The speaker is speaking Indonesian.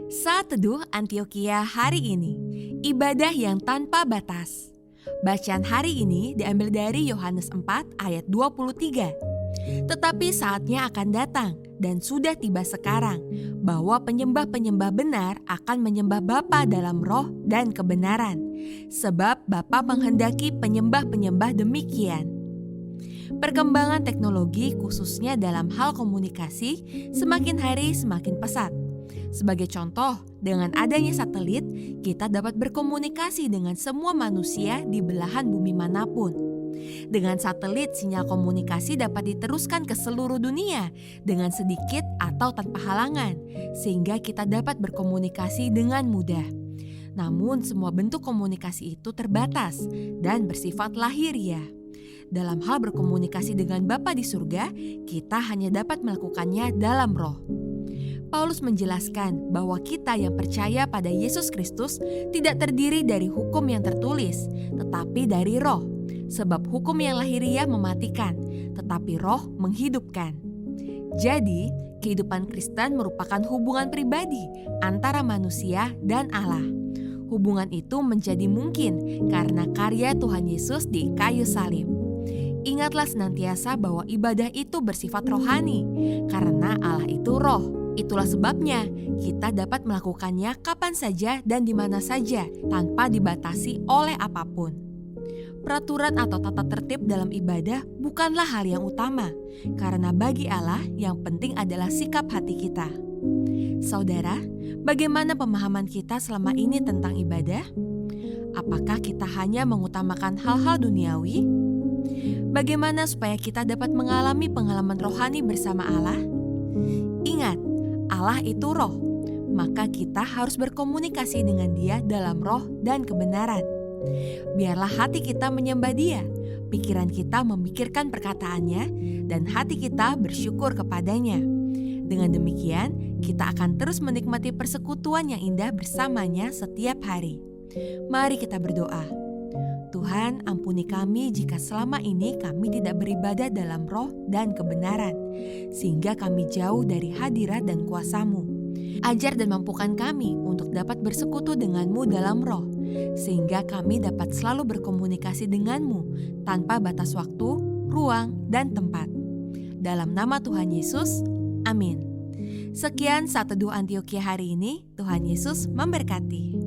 Saat Teduh Antioquia hari ini, ibadah yang tanpa batas. Bacaan hari ini diambil dari Yohanes 4 ayat 23. Tetapi saatnya akan datang dan sudah tiba sekarang bahwa penyembah-penyembah benar akan menyembah Bapa dalam roh dan kebenaran. Sebab Bapa menghendaki penyembah-penyembah demikian. Perkembangan teknologi khususnya dalam hal komunikasi semakin hari semakin pesat. Sebagai contoh, dengan adanya satelit, kita dapat berkomunikasi dengan semua manusia di belahan bumi manapun. Dengan satelit, sinyal komunikasi dapat diteruskan ke seluruh dunia dengan sedikit atau tanpa halangan, sehingga kita dapat berkomunikasi dengan mudah. Namun, semua bentuk komunikasi itu terbatas dan bersifat lahiriah. Dalam hal berkomunikasi dengan Bapa di surga, kita hanya dapat melakukannya dalam roh. Paulus menjelaskan bahwa kita yang percaya pada Yesus Kristus tidak terdiri dari hukum yang tertulis, tetapi dari roh. Sebab hukum yang lahiriah mematikan, tetapi roh menghidupkan. Jadi, kehidupan Kristen merupakan hubungan pribadi antara manusia dan Allah. Hubungan itu menjadi mungkin karena karya Tuhan Yesus di kayu salib. Ingatlah senantiasa bahwa ibadah itu bersifat rohani, karena Allah itu roh. Itulah sebabnya kita dapat melakukannya kapan saja dan di mana saja tanpa dibatasi oleh apapun. Peraturan atau tata tertib dalam ibadah bukanlah hal yang utama, karena bagi Allah yang penting adalah sikap hati kita. Saudara, bagaimana pemahaman kita selama ini tentang ibadah? Apakah kita hanya mengutamakan hal-hal duniawi? Bagaimana supaya kita dapat mengalami pengalaman rohani bersama Allah? Ingat, Allah itu roh, maka kita harus berkomunikasi dengan Dia dalam roh dan kebenaran. Biarlah hati kita menyembah Dia, pikiran kita memikirkan perkataannya, dan hati kita bersyukur kepadanya. Dengan demikian, kita akan terus menikmati persekutuan yang indah bersamanya setiap hari. Mari kita berdoa. Tuhan, ampuni kami jika selama ini kami tidak beribadah dalam roh dan kebenaran, sehingga kami jauh dari hadirat dan kuasa-Mu. Ajar dan mampukan kami untuk dapat bersekutu denganmu dalam roh, sehingga kami dapat selalu berkomunikasi denganmu tanpa batas waktu, ruang, dan tempat. Dalam nama Tuhan Yesus, amin. Sekian Saat Teduh Antioquia hari ini, Tuhan Yesus memberkati.